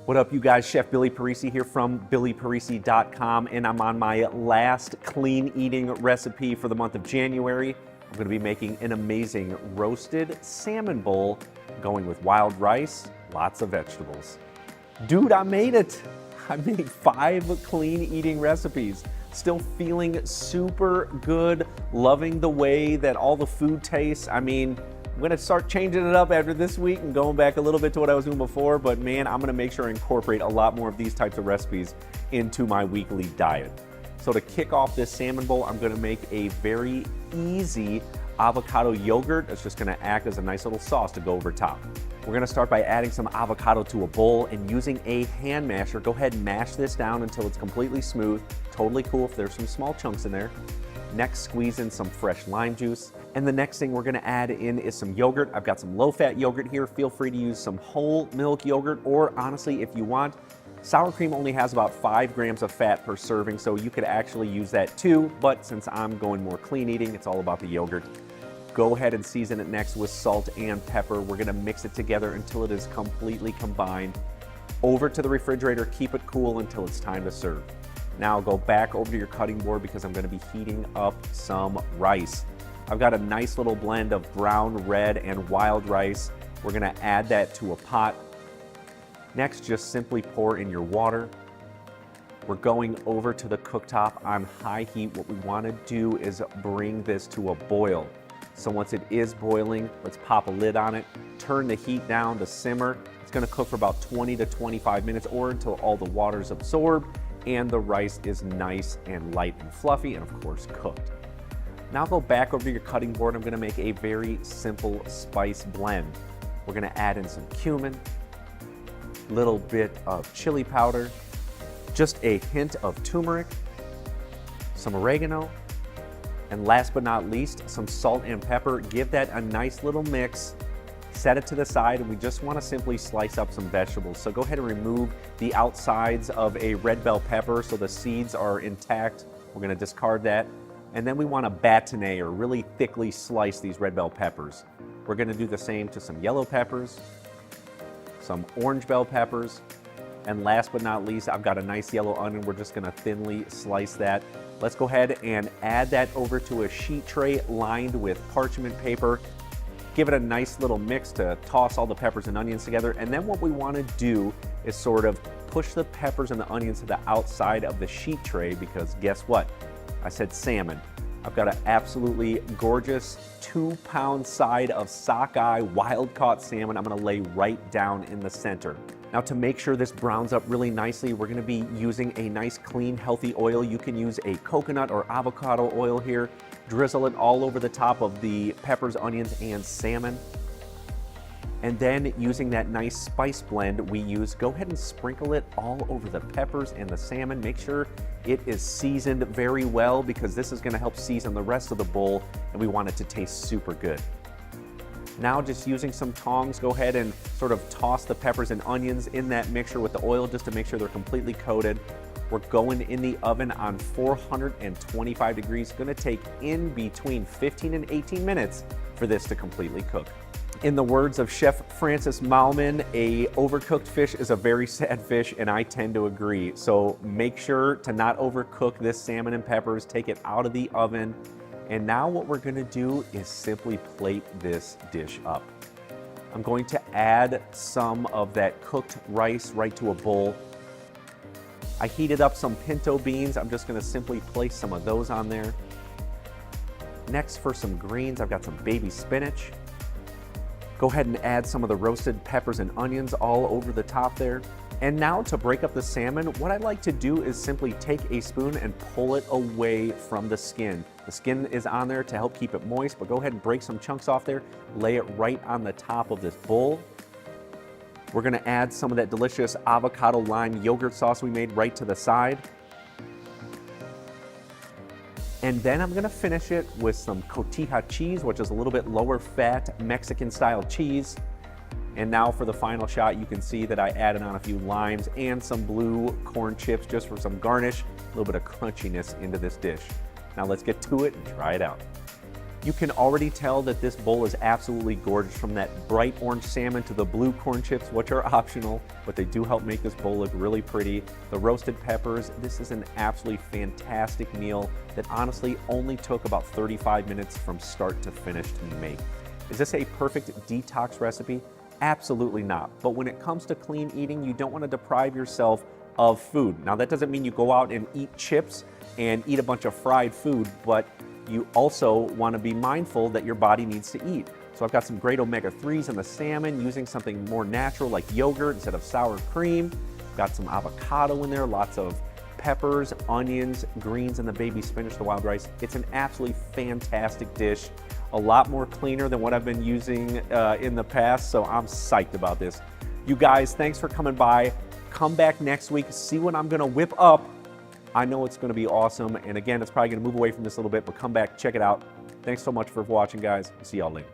What up, you guys? Chef Billy Parisi here from billyparisi.com, and I'm on my last clean eating recipe for the month of January. I'm going to be making an amazing roasted salmon bowl going with wild rice, lots of vegetables. Dude, I made it! I made 5 clean eating recipes. Still feeling super good, loving the way that all the food tastes. I mean, I'm gonna start changing it up after this week and going back a little bit to what I was doing before, but man, I'm gonna make sure I incorporate a lot more of these types of recipes into my weekly diet. So to kick off this salmon bowl, I'm gonna make a very easy avocado yogurt. It's just gonna act as a nice little sauce to go over top. We're gonna start by adding some avocado to a bowl and using a hand masher. Go ahead and mash this down until it's completely smooth. Totally cool if there's some small chunks in there. Next, squeeze in some fresh lime juice. And the next thing we're gonna add in is some yogurt. I've got some low-fat yogurt here. Feel free to use some whole milk yogurt, or honestly, if you want, sour cream only has about 5 grams of fat per serving, so you could actually use that too, but since I'm going more clean eating, it's all about the yogurt. Go ahead and season it next with salt and pepper. We're gonna mix it together until it is completely combined. Over to the refrigerator, keep it cool until it's time to serve. Now go back over to your cutting board because I'm gonna be heating up some rice. I've got a nice little blend of brown, red, and wild rice. We're gonna add that to a pot. Next, just simply pour in your water. We're going over to the cooktop on high heat. What we wanna do is bring this to a boil. So once it is boiling, let's pop a lid on it, turn the heat down to simmer. It's gonna cook for about 20 to 25 minutes or until all the water's absorbed and the rice is nice and light and fluffy and of course cooked. Now go back over to your cutting board. I'm gonna make a very simple spice blend. We're gonna add in some cumin, little bit of chili powder, just a hint of turmeric, some oregano, and last but not least, some salt and pepper. Give that a nice little mix, set it to the side, and we just wanna simply slice up some vegetables. So go ahead and remove the outsides of a red bell pepper so the seeds are intact. We're gonna discard that. And then we wanna bâtonner or really thickly slice these red bell peppers. We're gonna do the same to some yellow peppers, some orange bell peppers, and last but not least, I've got a nice yellow onion. We're just gonna thinly slice that. Let's go ahead and add that over to a sheet tray lined with parchment paper. Give it a nice little mix to toss all the peppers and onions together. And then what we wanna do is sort of push the peppers and the onions to the outside of the sheet tray because guess what? I said salmon. I've got an absolutely gorgeous 2-pound side of sockeye wild caught salmon I'm gonna lay right down in the center. Now to make sure this browns up really nicely, we're gonna be using a nice clean healthy oil. You can use a coconut or avocado oil here. Drizzle it all over the top of the peppers, onions, and salmon. And then using that nice spice blend we use, go ahead and sprinkle it all over the peppers and the salmon. Make sure it is seasoned very well because this is gonna help season the rest of the bowl and we want it to taste super good. Now just using some tongs, go ahead and sort of toss the peppers and onions in that mixture with the oil just to make sure they're completely coated. We're going in the oven on 425 degrees. Gonna take in between 15 and 18 minutes for this to completely cook. In the words of Chef Francis Malman, a overcooked fish is a very sad fish, and I tend to agree. So make sure to not overcook this salmon and peppers, take it out of the oven. And now what we're gonna do is simply plate this dish up. I'm going to add some of that cooked rice right to a bowl. I heated up some pinto beans. I'm just gonna simply place some of those on there. Next, for some greens, I've got some baby spinach. Go ahead and add some of the roasted peppers and onions all over the top there. And now to break up the salmon, what I like to do is simply take a spoon and pull it away from the skin. The skin is on there to help keep it moist, but go ahead and break some chunks off there, lay it right on the top of this bowl. We're gonna add some of that delicious avocado lime yogurt sauce we made right to the side. And then I'm gonna finish it with some cotija cheese, which is a little bit lower fat Mexican style cheese. And now for the final shot, you can see that I added on a few limes and some blue corn chips just for some garnish, a little bit of crunchiness into this dish. Now let's get to it and try it out. You can already tell that this bowl is absolutely gorgeous, from that bright orange salmon to the blue corn chips, which are optional, but they do help make this bowl look really pretty. The roasted peppers, this is an absolutely fantastic meal that honestly only took about 35 minutes from start to finish to make. Is this a perfect detox recipe? Absolutely not. But when it comes to clean eating, you don't want to deprive yourself of food. Now that doesn't mean you go out and eat chips and eat a bunch of fried food, but you also want to be mindful that your body needs to eat. So I've got some great omega-3s in the salmon, using something more natural like yogurt instead of sour cream. Got some avocado in there, lots of peppers, onions, greens, and the baby spinach, the wild rice. It's an absolutely fantastic dish. A lot more cleaner than what I've been using in the past, so I'm psyched about this. You guys, thanks for coming by. Come back next week, see what I'm gonna whip up. I know it's gonna be awesome, and again, it's probably gonna move away from this a little bit, but come back, check it out. Thanks so much for watching, guys. See y'all later.